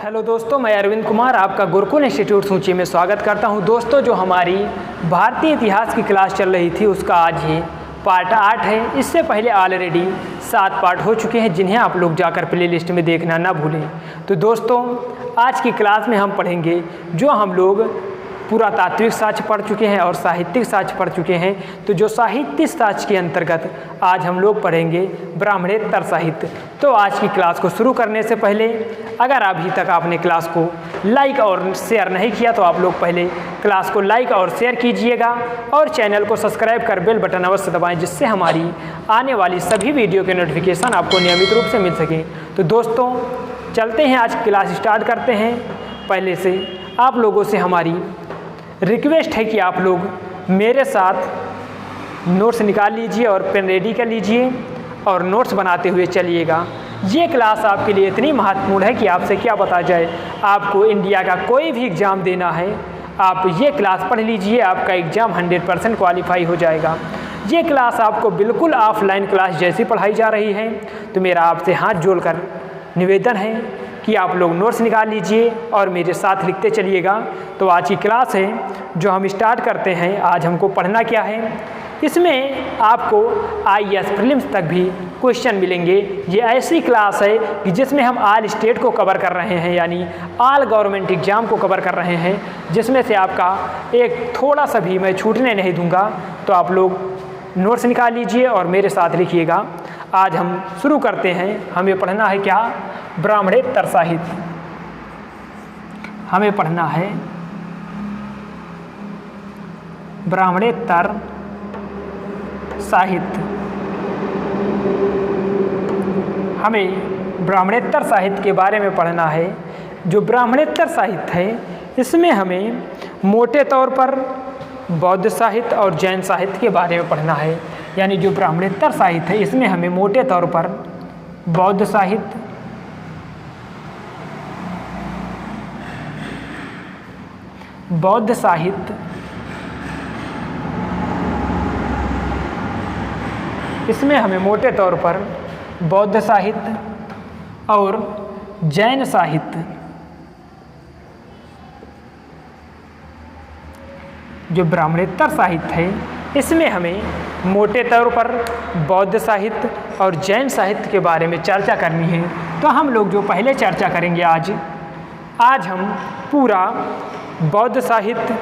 Hello दोस्तों, मैं अरविंद कुमार आपका गुरुकुल इंस्टीट्यूट सूची में स्वागत करता हूं। दोस्तों, जो हमारी भारतीय इतिहास की क्लास चल रही थी उसका आज ये पार्ट 8 है। इससे पहले ऑलरेडी 7 पार्ट हो चुके हैं जिन्हें आप लोग जाकर प्लेलिस्ट में देखना ना भूलें। तो दोस्तों, आज की क्लास में हम पढ़ेंगे जो हम लोग पुरातात्विक साक्ष्य पढ़ चुके हैं और साहित्यिक साक्ष्य पढ़ चुके हैं। तो जो साहित्यिक साक्ष्य के अंतर्गत आज हम लोग पढ़ेंगे ब्राह्मणेतर साहित्य। तो आज की क्लास को शुरू करने से पहले अगर अभी तक आपने क्लास को लाइक और शेयर नहीं किया तो आप लोग पहले क्लास को लाइक और शेयर कीजिएगा और चैनल को सब्सक्राइब कर बेल बटन अवश्य दबाएं, जिससे हमारी आने वाली सभी वीडियो के नोटिफिकेशन आपको नियमित रूप से मिल सके। तो दोस्तों, चलते हैं, आज क्लास स्टार्ट करते हैं। पहले से आप लोगों से हमारी रिक्वेस्ट है कि आप लोग मेरे साथ नोट्स निकाल लीजिए और पेन रेडी कर लीजिए और नोट्स बनाते हुए चलिएगा। ये क्लास आपके लिए इतनी महत्वपूर्ण है कि आपसे क्या पता जाए। आपको इंडिया का कोई भी एग्ज़ाम देना है, आप ये क्लास पढ़ लीजिए, आपका एग्ज़ाम 100% क्वालिफाई हो जाएगा। ये क्लास आपको बिल्कुल ऑफलाइन क्लास जैसी पढ़ाई जा रही है। तो मेरा आपसे हाथ जोड़कर निवेदन है कि आप लोग नोट्स निकाल लीजिए और मेरे साथ लिखते चलिएगा। तो आज की क्लास है जो हम स्टार्ट करते हैं। आज हमको पढ़ना क्या है, इसमें आपको IAS प्रीलिम्स तक भी क्वेश्चन मिलेंगे। ये ऐसी क्लास है कि जिसमें हम ऑल स्टेट को कवर कर रहे हैं, यानी ऑल गवर्नमेंट एग्ज़ाम को कवर कर रहे हैं, जिसमें से आपका एक थोड़ा सा भी मैं छूटने नहीं दूंगा। तो आप लोग नोट्स निकाल लीजिए और मेरे साथ लिखिएगा। आज हम शुरू करते हैं। हमें पढ़ना है क्या? ब्राह्मणेतर साहित्य हमें पढ़ना है। ब्राह्मणेतर साहित्य, हमें ब्राह्मणेतर साहित्य के बारे में पढ़ना है। जो ब्राह्मणेतर साहित्य है इसमें हमें मोटे तौर पर बौद्ध साहित्य और जैन साहित्य के बारे में पढ़ना है। यानी जो ब्राह्मणेतर साहित्य है इसमें हमें मोटे तौर पर बौद्ध साहित्य, इसमें हमें मोटे तौर पर बौद्ध साहित्य और जैन साहित्य, जो ब्राह्मणेतर साहित्य है इसमें हमें मोटे तौर पर बौद्ध साहित्य और जैन साहित्य के बारे में चर्चा करनी है। तो हम लोग जो पहले चर्चा करेंगे आज हम पूरा बौद्ध साहित्य,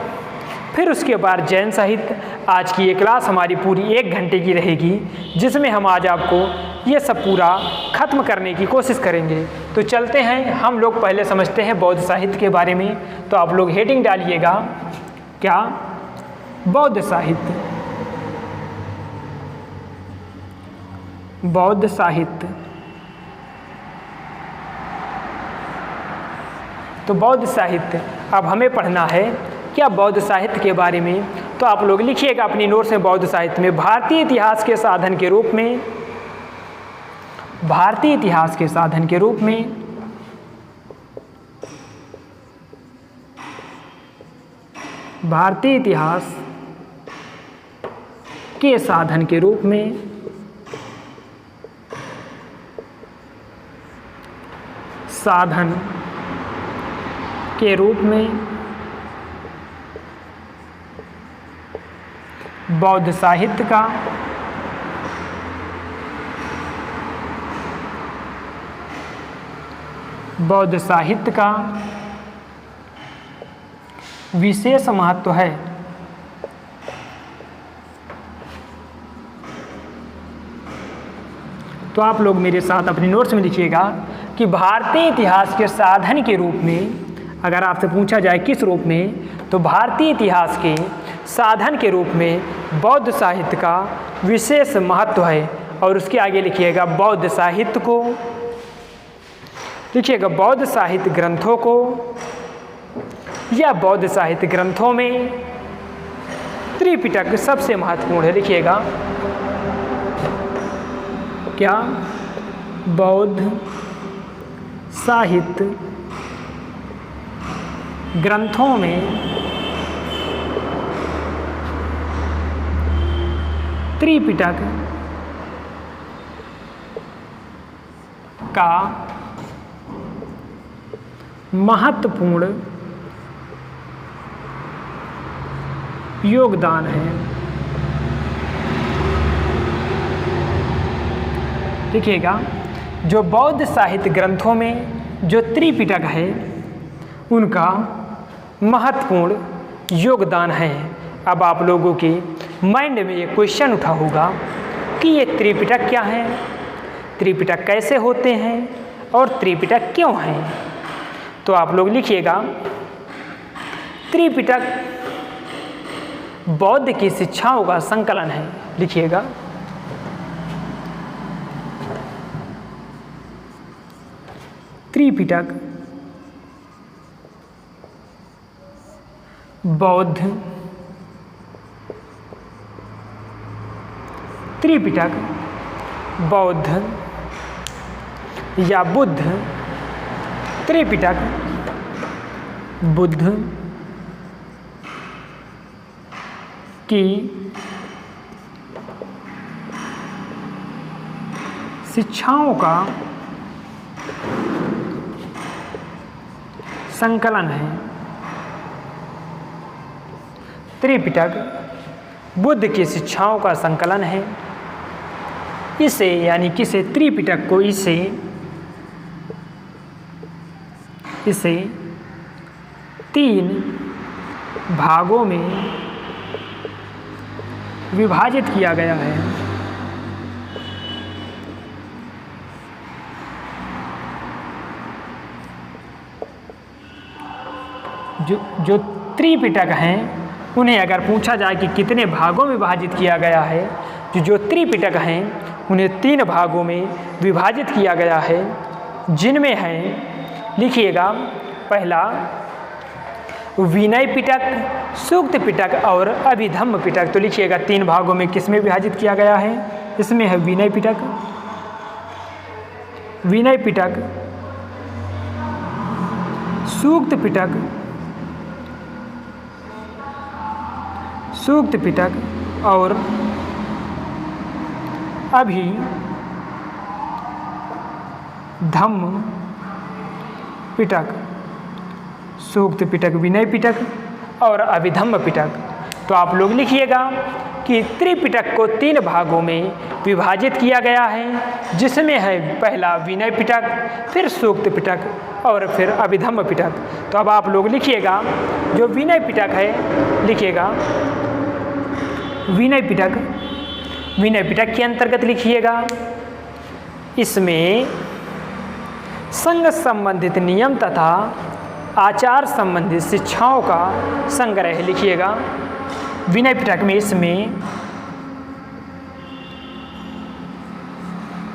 फिर उसके बाद जैन साहित्य। आज की ये क्लास हमारी पूरी 1 घंटे की रहेगी, जिसमें हम आज आपको ये सब पूरा ख़त्म करने की कोशिश करेंगे। तो चलते हैं, हम लोग पहले समझते हैं बौद्ध साहित्य के बारे में। तो आप लोग हेडिंग डालिएगा, क्या? बौद्ध साहित्य। बौद्ध साहित्य। तो बौद्ध साहित्य अब हमें पढ़ना है क्या बौद्ध साहित्य के बारे में। तो आप लोग लिखिएगा अपनी नोट्स में, बौद्ध साहित्य में भारतीय इतिहास के साधन के रूप में, भारतीय इतिहास के साधन के रूप में भारतीय इतिहास के साधन के रूप में साधन के रूप में बौद्ध साहित्य का विशेष महत्व है। तो आप लोग मेरे साथ अपने नोट्स में लिखिएगा कि भारतीय इतिहास के साधन के रूप में, अगर आपसे पूछा जाए किस रूप में, तो भारतीय इतिहास के साधन के रूप में बौद्ध साहित्य का विशेष महत्व है। और उसके आगे लिखिएगा बौद्ध साहित्य को, लिखिएगा बौद्ध साहित्य ग्रंथों को, या बौद्ध साहित्य ग्रंथों में त्रिपिटक सबसे महत्वपूर्ण है। लिखिएगा क्या? बौद्ध साहित्य ग्रंथों में त्रिपिटक का महत्वपूर्ण योगदान है। देखिएगा, जो बौद्ध साहित्य ग्रंथों में जो त्रिपिटक है उनका महत्वपूर्ण योगदान है। अब आप लोगों के माइंड में ये क्वेश्चन उठा होगा कि ये त्रिपिटक क्या है, त्रिपिटक कैसे होते हैं और त्रिपिटक क्यों हैं। तो आप लोग लिखिएगा, त्रिपिटक बौद्ध की शिक्षाओं का संकलन है। लिखिएगा, त्रिपिटक बौद्ध त्रिपिटक बौद्ध या बुद्ध त्रिपिटक बुद्ध की शिक्षाओं का संकलन है। त्रिपिटक बुद्ध की शिक्षाओं का संकलन है। इसे यानी किसे त्रिपिटक को इसे तीन भागों में विभाजित किया गया है। जो त्रिपिटक हैं उन्हें अगर पूछा जाए कि कितने भागों में विभाजित किया गया है, जो त्रिपिटक हैं उन्हें तीन भागों में विभाजित किया गया है, जिनमें हैं, लिखिएगा, पहला विनय पिटक, सूक्त पिटक और अभिधम्म पिटक। तो लिखिएगा तीन भागों में किस में विभाजित किया गया है। इसमें है विनय पिटक, सूक्त पिटक और अभिधम्म पिटक। सूक्त पिटक, विनय पिटक और अभिधम्म पिटक। तो आप लोग लिखिएगा कि त्रिपिटक को तीन भागों में विभाजित किया गया है, जिसमें है पहला विनय पिटक, फिर सूक्त पिटक और फिर अभिधम्म पिटक। तो अब आप लोग लिखिएगा, जो विनय पिटक है, लिखिएगा विनय पिटक के अंतर्गत लिखिएगा, इसमें संघ संबंधित नियम तथा आचार संबंधित शिक्षाओं का संग्रह है। लिखिएगा, विनय पिटक में इसमें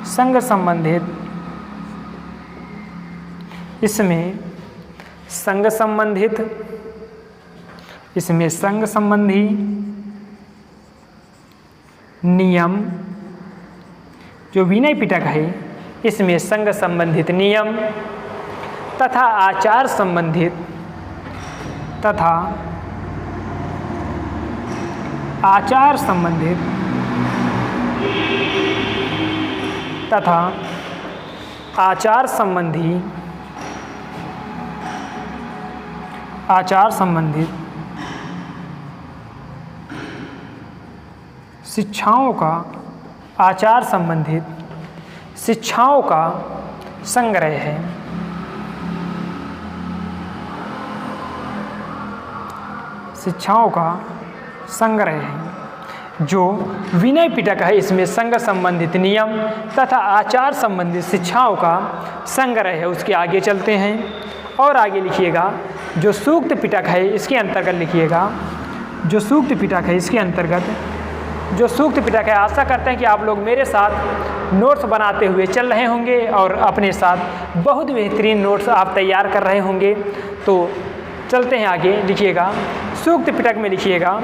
संघ संबंधी नियम, जो विनय पिटक है इसमें संघ संबंधित नियम तथा आचार संबंधित आचार संबंधित शिक्षाओं का संग्रह है। जो विनय पिटक है इसमें संघ संबंधित नियम तथा आचार संबंधित शिक्षाओं का संग्रह है। उसके आगे चलते हैं और आगे लिखिएगा, जो सूक्त पिटक है इसके अंतर्गत लिखिएगा, जो सूक्त पिटक है, आशा करते हैं कि आप लोग मेरे साथ नोट्स बनाते हुए चल रहे होंगे और अपने साथ बहुत बेहतरीन नोट्स आप तैयार कर रहे होंगे। तो चलते हैं आगे। लिखिएगा, सूक्त पिटक में लिखिएगा,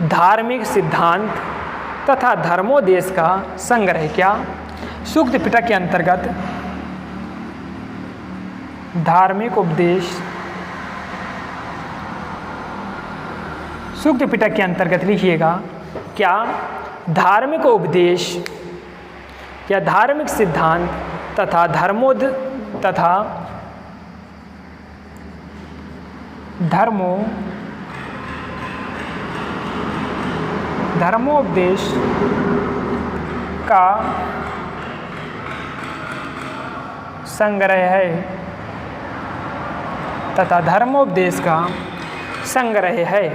धार्मिक सिद्धांत तथा धर्मोदेश का संग्रह। क्या? सूक्त पिटक के अंतर्गत धार्मिक उपदेश, सूक्त पिटक के अंतर्गत लिखिएगा, क्या? धार्मिक उपदेश या धार्मिक सिद्धांत तथा धर्मोपदेश का संग्रह है तथा धर्मोपदेश का संग्रह है।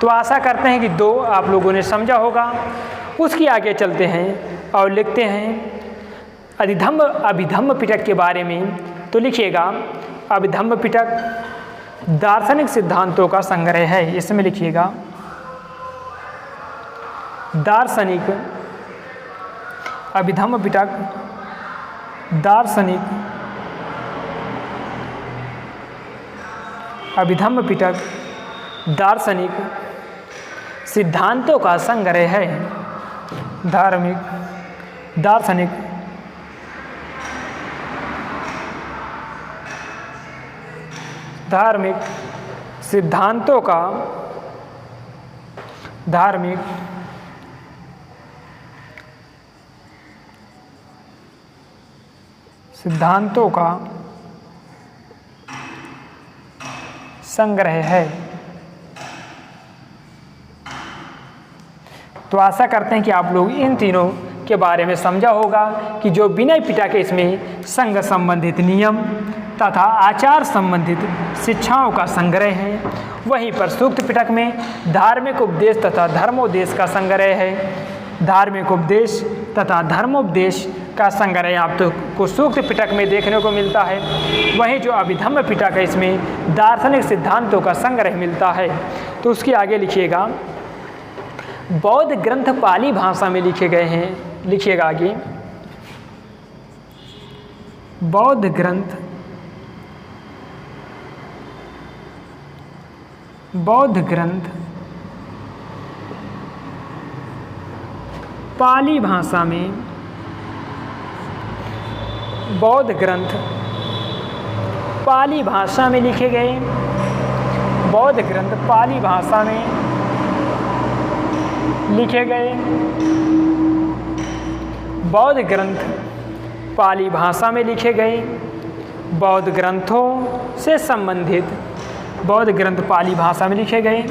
तो आशा करते हैं कि 2 आप लोगों ने समझा होगा। उसकी आगे चलते हैं और लिखते हैं अभिधम्म पिटक के बारे में। तो लिखिएगा अभिधम्म पिटक दार्शनिक सिद्धांतों का संग्रह है। इसमें लिखिएगा दार्शनिक अभिधम्म पिटक दार्शनिक सिद्धांतों का संग्रह है। दार्शनिक सिद्धांतों का संग्रह है। तो आशा करते हैं कि आप लोग इन तीनों के बारे में समझा होगा कि जो विनय पिटक है इसमें संघ संबंधित नियम तथा आचार संबंधित शिक्षाओं का संग्रह है। वहीं पर सूक्त पिटक में धार्मिक उपदेश तथा धर्मोपदेश का संग्रह है। धार्मिक उपदेश तथा धर्मोपदेश का संग्रह आपको सूक्त पिटक में देखने को मिलता है। वहीं जो अभिधम्म पिटक है इसमें दार्शनिक सिद्धांतों का संग्रह मिलता है। तो उसके आगे लिखिएगा बौद्ध ग्रंथ पाली भाषा में लिखे गए हैं। लिखिएगा आगे बौद्ध ग्रंथ पाली भाषा में लिखे गए। बौद्ध ग्रंथ पाली भाषा में लिखे गए। बौद्ध ग्रंथ पाली भाषा में लिखे गए। बौद्ध ग्रंथों से संबंधित बौद्ध ग्रंथ पाली भाषा में लिखे गए।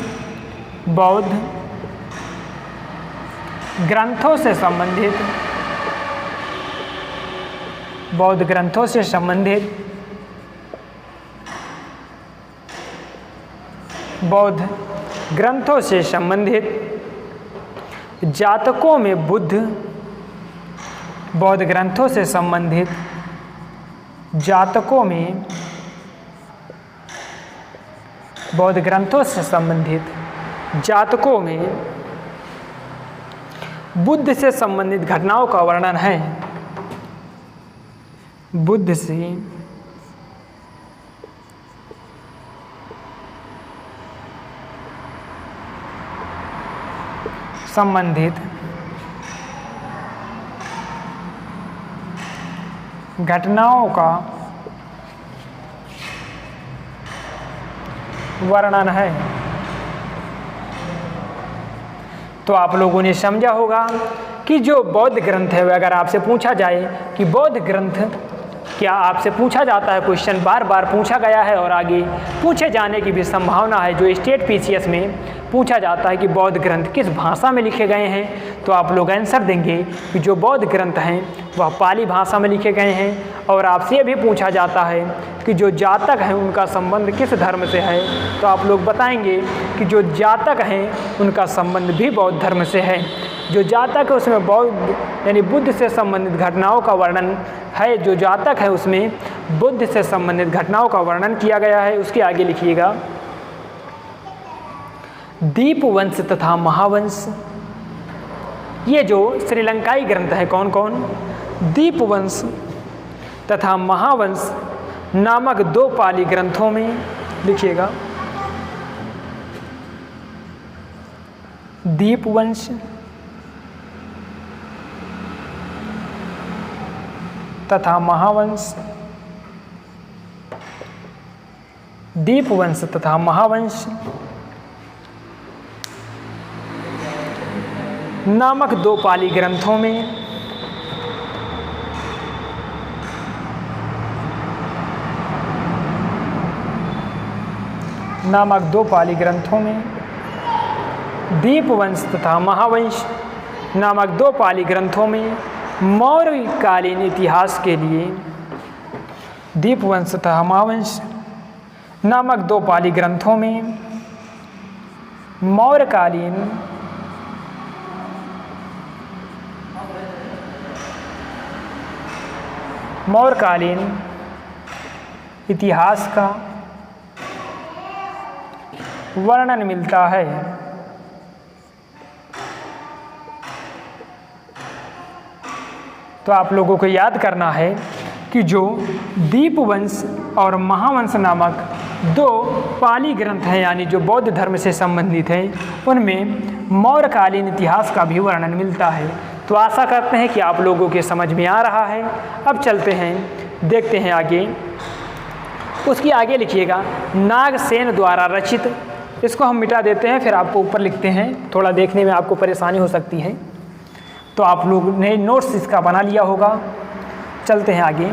बौद्ध ग्रंथों से संबंधित बौद्ध ग्रंथों से संबंधित जातकों में बुद्ध बौद्ध ग्रंथों से संबंधित जातकों में बौद्ध ग्रंथों से संबंधित जातकों में बुद्ध से संबंधित घटनाओं का वर्णन है। बुद्ध से संबंधित घटनाओं का वर्णन है। तो आप लोगों ने समझा होगा कि जो बौद्ध ग्रंथ है वह अगर आपसे पूछा जाए कि बौद्ध ग्रंथ क्या आपसे पूछा जाता है, क्वेश्चन बार बार पूछा गया है और आगे पूछे जाने की भी संभावना है। जो स्टेट पीसीएस में पूछा जाता है कि बौद्ध ग्रंथ किस भाषा में लिखे गए हैं, तो आप लोग आंसर देंगे कि जो बौद्ध ग्रंथ हैं वह पाली भाषा में लिखे गए हैं। और आपसे ये भी पूछा जाता है कि जो जातक हैं उनका संबंध किस धर्म से है, तो आप लोग बताएंगे कि जो जातक हैं उनका संबंध भी बौद्ध धर्म से है। जो जातक है उसमें बौद्ध यानी बुद्ध से संबंधित घटनाओं का वर्णन है। जो जातक है उसमें बुद्ध से संबंधित घटनाओं का वर्णन किया गया है। उसके आगे लिखिएगा दीपवंश तथा महावंश। ये जो श्रीलंकाई ग्रंथ है कौन कौन, दीपवंश तथा महावंश नामक 2 पाली ग्रंथों में लिखिएगा दीपवंश तथा महावंश। दीपवंश तथा महावंश नामक 2 पाली ग्रंथों में नामक 2 पाली ग्रंथों में, दीपवंश तथा महावंश नामक 2 पाली ग्रंथों में मौर्यकालीन इतिहास के लिए, दीपवंश तथा महावंश नामक 2 पाली ग्रंथों में मौर्यकालीन इतिहास का वर्णन मिलता है। तो आप लोगों को याद करना है कि जो दीपवंश और महावंश नामक 2 पाली ग्रंथ हैं, यानी जो बौद्ध धर्म से संबंधित हैं, उनमें मौर्यकालीन इतिहास का भी वर्णन मिलता है। तो आशा करते हैं कि आप लोगों के समझ में आ रहा है। अब चलते हैं, देखते हैं आगे। उसकी आगे लिखिएगा नागसेन द्वारा रचित, इसको हम मिटा देते हैं, फिर आपको ऊपर लिखते हैं, थोड़ा देखने में आपको परेशानी हो सकती है। तो आप लोग ने नोट्स इसका बना लिया होगा। चलते हैं आगे।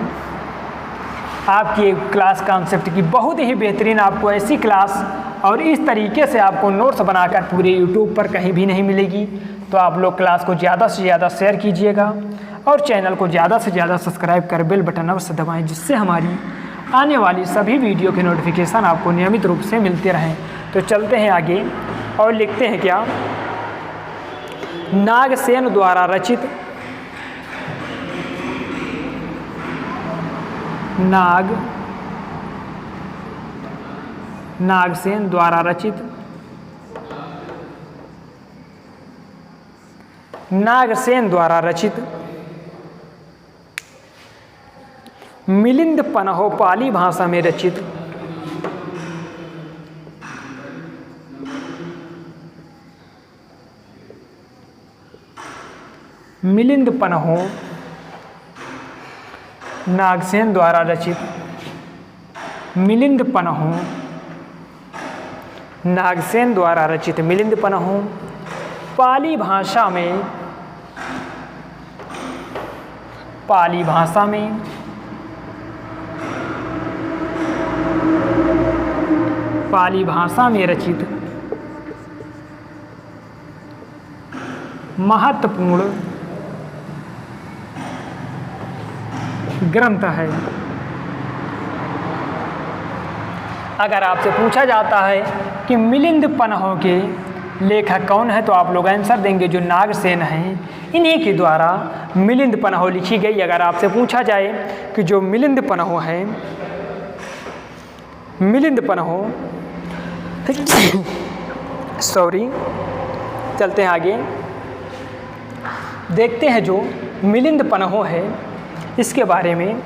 आपकी एक क्लास कॉन्सेप्ट की बहुत ही बेहतरीन आपको ऐसी क्लास और इस तरीके से आपको नोट्स बनाकर पूरे यूट्यूब पर कहीं भी नहीं मिलेगी। तो आप लोग क्लास को ज़्यादा से ज़्यादा शेयर कीजिएगा और चैनल को ज़्यादा से ज़्यादा सब्सक्राइब कर बेल बटन अवश्य दबाएँ, जिससे हमारी आने वाली सभी वीडियो के नोटिफिकेशन आपको नियमित रूप से मिलते रहें। तो चलते हैं आगे और लिखते हैं क्या, नागसेन द्वारा रचित, नागसेन द्वारा रचित मिलिंद पन्हो पाली भाषा में रचित मिलिंद पन्हो नागसेन द्वारा रचित मिलिंद पन्हो नागसेन द्वारा रचित मिलिंद पन्हो पाली भाषा में रचित महत्वपूर्ण ग्रंथ है। अगर आपसे पूछा जाता है कि मिलिंद पन्हो के लेखक कौन है, तो आप लोग आंसर देंगे जो नागसेन हैं, इन्हीं के द्वारा मिलिंद पन्हो लिखी गई। अगर आपसे पूछा जाए कि जो मिलिंद पन्हो है, मिलिंद पन्हो चलते हैं आगे, देखते हैं जो मिलिंद पन्हो है इसके बारे में।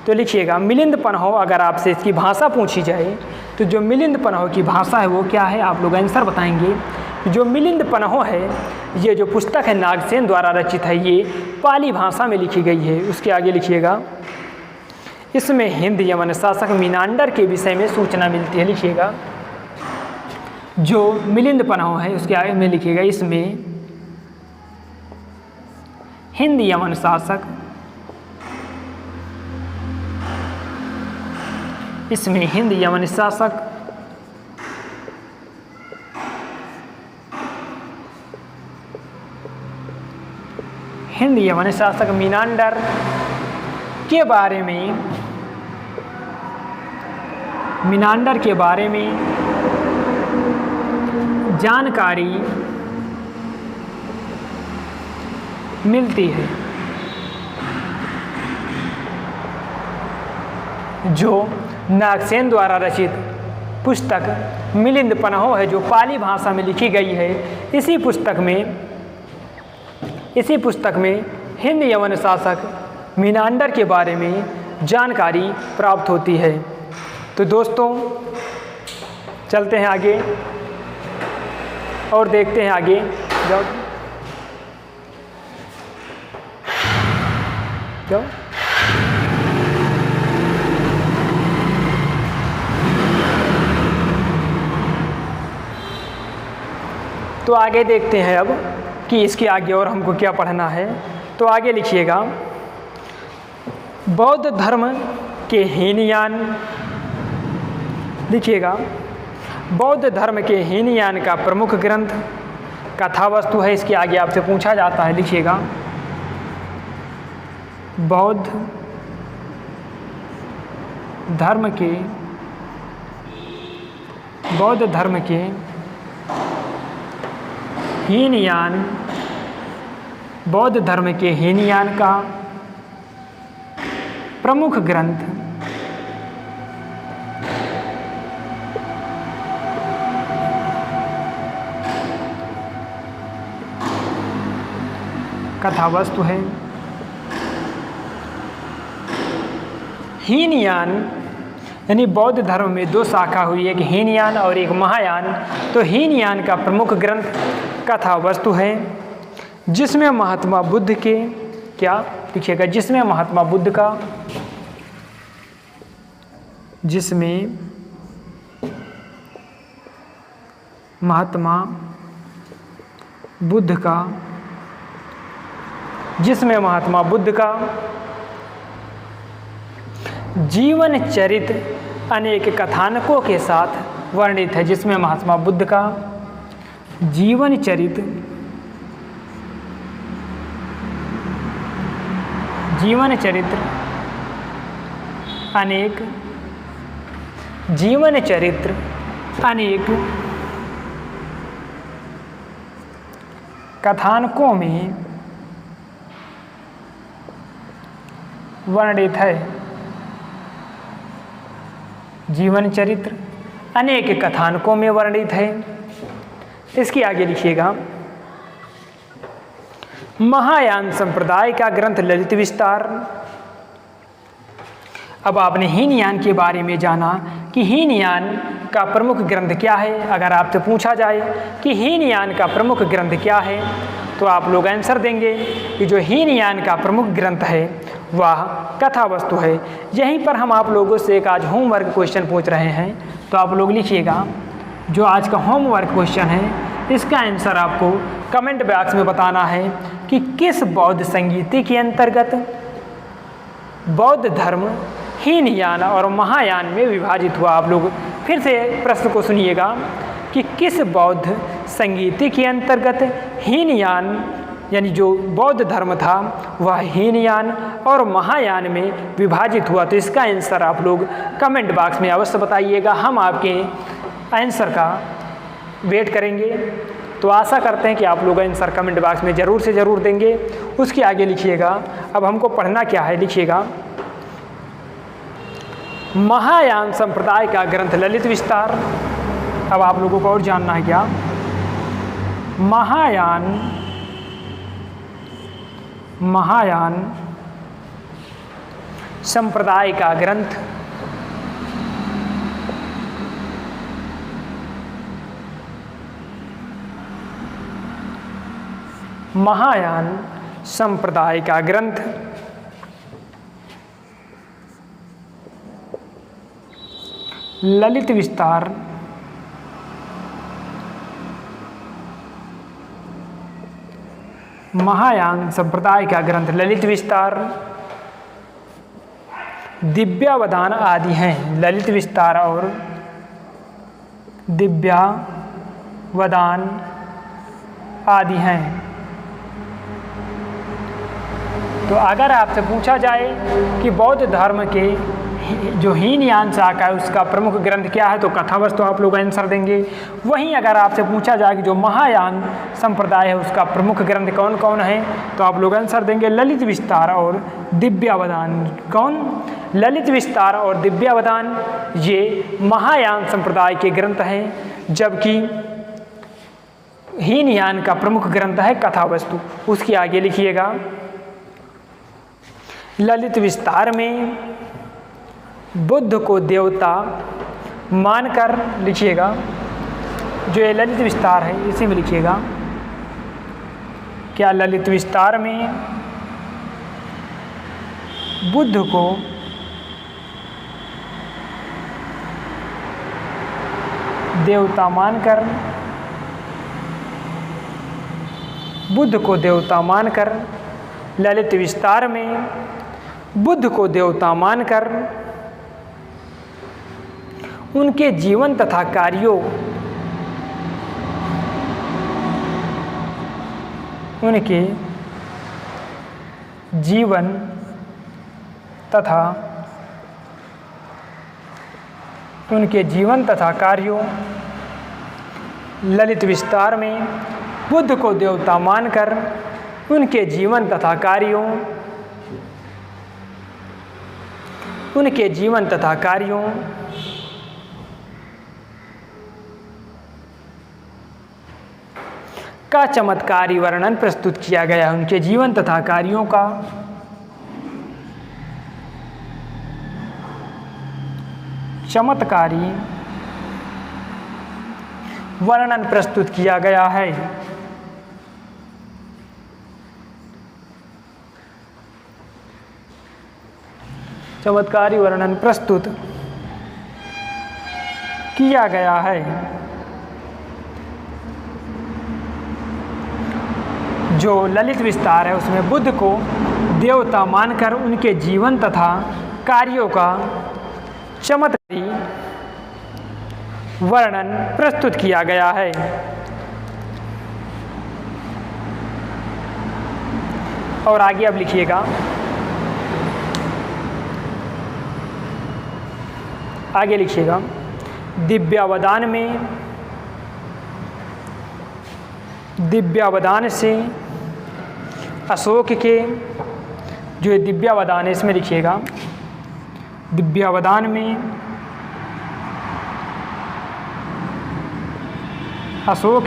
तो लिखिएगा मिलिंद पन्हो, अगर आपसे इसकी भाषा पूछी जाए तो जो मिलिंद पन्हो की भाषा है वो क्या है, आप लोग आंसर बताएंगे। जो मिलिंद पन्हो है, ये जो पुस्तक है नागसेन द्वारा रचित है, ये पाली भाषा में लिखी गई है। उसके आगे लिखिएगा इसमें हिंद यमन शासक मीनांडर के विषय में सूचना मिलती है। लिखिएगा जो मिलिंद पन्हो है उसके आगे में लिखिएगा इसमें हिंद यमन शासक, इसमें हिंद यमन शासक मीनांडर के बारे में जानकारी मिलती है। जो नागसेन द्वारा रचित पुस्तक मिलिंद पन्हो है, जो पाली भाषा में लिखी गई है, इसी पुस्तक में हिंद यमन शासक मीनांडर के बारे में जानकारी प्राप्त होती है। तो दोस्तों चलते हैं आगे और देखते हैं आगे। जाओ तो आगे देखते हैं अब कि इसके आगे और हमको क्या पढ़ना है। तो आगे लिखिएगा बौद्ध धर्म के हीनयान, लिखिएगा बौद्ध धर्म के हीनयान का प्रमुख ग्रंथ कथावस्तु है। इसके आगे आपसे पूछा जाता है, लिखिएगा बौद्ध धर्म के हीनयान, बौद्ध धर्म के हीनयान का प्रमुख ग्रंथ कथावस्तु है। हीनयान यानी बौद्ध धर्म में दो शाखा हुई, एक हीनयान और एक महायान। तो हीनयान का प्रमुख ग्रंथ कथावस्तु है, जिसमें महात्मा बुद्ध के क्या लिखिएगा, जिसमें महात्मा बुद्ध का जीवन चरित्र अनेक कथानकों के साथ वर्णित है। जिसमें महात्मा बुद्ध का जीवन चरित्र अनेक कथानकों में वर्णित है। जीवन चरित्र अनेक कथानकों में वर्णित है। इसके आगे लिखिएगा महायान संप्रदाय का ग्रंथ ललित विस्तार। अब आपने हीनयान के बारे में जाना कि हीनयान का प्रमुख ग्रंथ क्या है। अगर आपसे पूछा जाए कि हीनयान का प्रमुख ग्रंथ क्या है, तो आप लोग आंसर देंगे कि जो हीनयान का प्रमुख ग्रंथ है वह कथावस्तु है। यहीं पर हम आप लोगों से एक आज होमवर्क क्वेश्चन पूछ रहे हैं, तो आप लोग लिखिएगा जो आज का होमवर्क क्वेश्चन है इसका आंसर आपको कमेंट बॉक्स में बताना है कि किस बौद्ध संगीति के अंतर्गत बौद्ध धर्म हीनयान और महायान में विभाजित हुआ। आप लोग फिर से प्रश्न को सुनिएगा कि किस बौद्ध संगीति के अंतर्गत हीनयान यानी जो बौद्ध धर्म था वह हीनयान और महायान में विभाजित हुआ। तो इसका आंसर आप लोग कमेंट बॉक्स में अवश्य बताइएगा, हम आपके आंसर का वेट करेंगे। तो आशा करते हैं कि आप लोग आंसर कमेंट बॉक्स में ज़रूर से ज़रूर देंगे। उसके आगे लिखिएगा, अब हमको पढ़ना क्या है, लिखिएगा महायान संप्रदाय का ग्रंथ ललित विस्तार। अब आप लोगों को और जानना है क्या, महायान संप्रदाय का ग्रंथ ललित विस्तार महायान संप्रदाय का ग्रंथ ललित विस्तार दिव्यावदान आदि हैं। ललित विस्तार और दिव्यावदान आदि हैं। तो अगर आपसे पूछा जाए कि बौद्ध धर्म के जो हीनयान शाखा है उसका प्रमुख ग्रंथ क्या है, तो कथावस्तु आप लोग आंसर देंगे। वहीं अगर आपसे पूछा जाए कि जो महायान संप्रदाय है उसका प्रमुख ग्रंथ कौन कौन है, तो आप लोग आंसर देंगे ललित विस्तार और दिव्यावदान। कौन? ललित विस्तार और दिव्यावदान ये महायान संप्रदाय के ग्रंथ हैं, जबकि हीनयान का प्रमुख ग्रंथ है कथावस्तु। उसके आगे लिखिएगा ललित विस्तार में बुद्ध को देवता मानकर, लिखिएगा जो ये ललित विस्तार है इसी में लिखिएगा क्या ललित विस्तार में बुद्ध को देवता मानकर, बुद्ध को देवता मानकर, ललित विस्तार में बुद्ध को देवता मानकर उनके जीवन तथा कार्यों उनके जीवन तथा कार्यों ललित विस्तार में बुद्ध को देवता मानकर उनके जीवन तथा कार्यों का चमत्कारी वर्णन प्रस्तुत किया गया। उनके जीवन तथा कार्यों का चमत्कारी वर्णन प्रस्तुत किया गया है। चमत्कारी वर्णन प्रस्तुत किया गया है। जो ललित विस्तार है उसमें बुद्ध को देवता मानकर उनके जीवन तथा कार्यों का चमत्कारी वर्णन प्रस्तुत किया गया है। और आगे अब लिखिएगा, दिव्यावदान से अशोक के, जो ये दिव्यावदान है इसमें लिखिएगा, दिव्यावदान में अशोक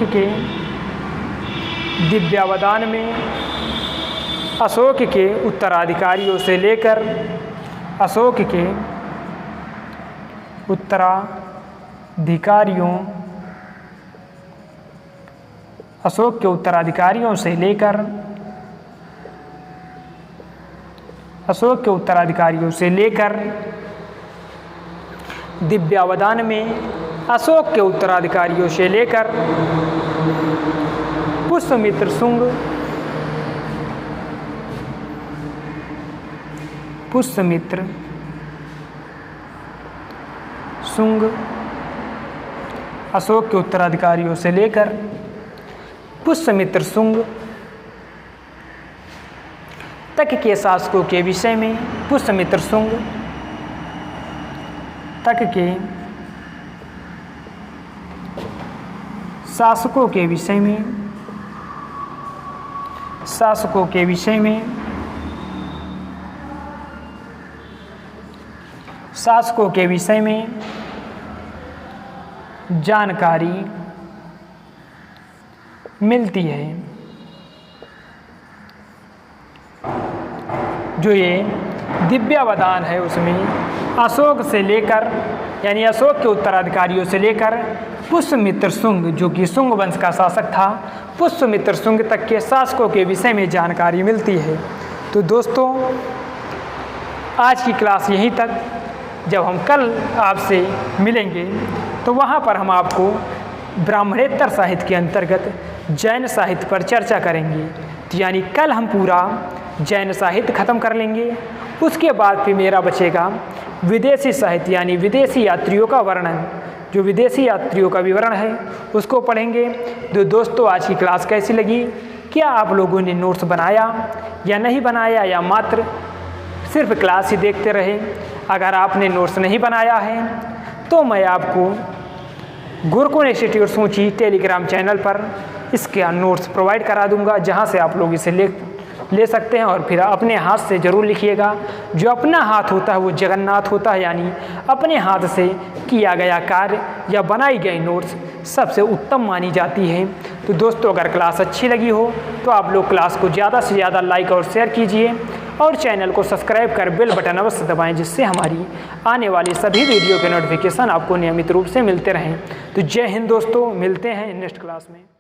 के उत्तराधिकारियों से लेकर अशोक के उत्तराधिकारियों से लेकर दिव्यावदान में अशोक के उत्तराधिकारियों से लेकर पुष्यमित्र शुंग अशोक के उत्तराधिकारियों से लेकर पुष्यमित्र शुंग तक के शासकों के विषय में पुष्यमित्र शुंग तक के शासकों के विषय में जानकारी मिलती है। जो ये दिव्यावदान है उसमें अशोक से लेकर, यानी अशोक के उत्तराधिकारियों से लेकर पुष्यमित्र शुंग, जो कि शुंग वंश का शासक था, पुष्यमित्र शुंग तक के शासकों के विषय में जानकारी मिलती है। तो दोस्तों आज की क्लास यहीं तक। जब हम कल आपसे मिलेंगे तो वहाँ पर हम आपको ब्राह्मणेतर साहित्य के अंतर्गत जैन साहित्य पर चर्चा करेंगे। तो यानी कल हम पूरा जैन साहित्य ख़त्म कर लेंगे। उसके बाद फिर मेरा बचेगा विदेशी साहित्य, यानी विदेशी यात्रियों का वर्णन, जो विदेशी यात्रियों का विवरण है उसको पढ़ेंगे। तो दोस्तों आज की क्लास कैसी लगी? क्या आप लोगों ने नोट्स बनाया या नहीं बनाया, या मात्र सिर्फ क्लास ही देखते रहे? अगर आपने नोट्स नहीं बनाया है तो मैं आपको गुरुकुल इंस्टीट्यूट सूची टेलीग्राम चैनल पर इसके नोट्स प्रोवाइड करा दूंगा, जहां से आप लोग इसे ले सकते हैं और फिर अपने हाथ से ज़रूर लिखिएगा। जो अपना हाथ होता है वो जगन्नाथ होता है, यानी अपने हाथ से किया गया कार्य या बनाई गई नोट्स सबसे उत्तम मानी जाती है। तो दोस्तों अगर क्लास अच्छी लगी हो तो आप लोग क्लास को ज़्यादा से ज़्यादा लाइक और शेयर कीजिए और चैनल को सब्सक्राइब कर बेल बटन अवश्य दबाएं, जिससे हमारी आने वाली सभी वीडियो के नोटिफिकेशन आपको नियमित रूप से मिलते रहें। तो जय हिंद दोस्तों, मिलते हैं नेक्स्ट क्लास में।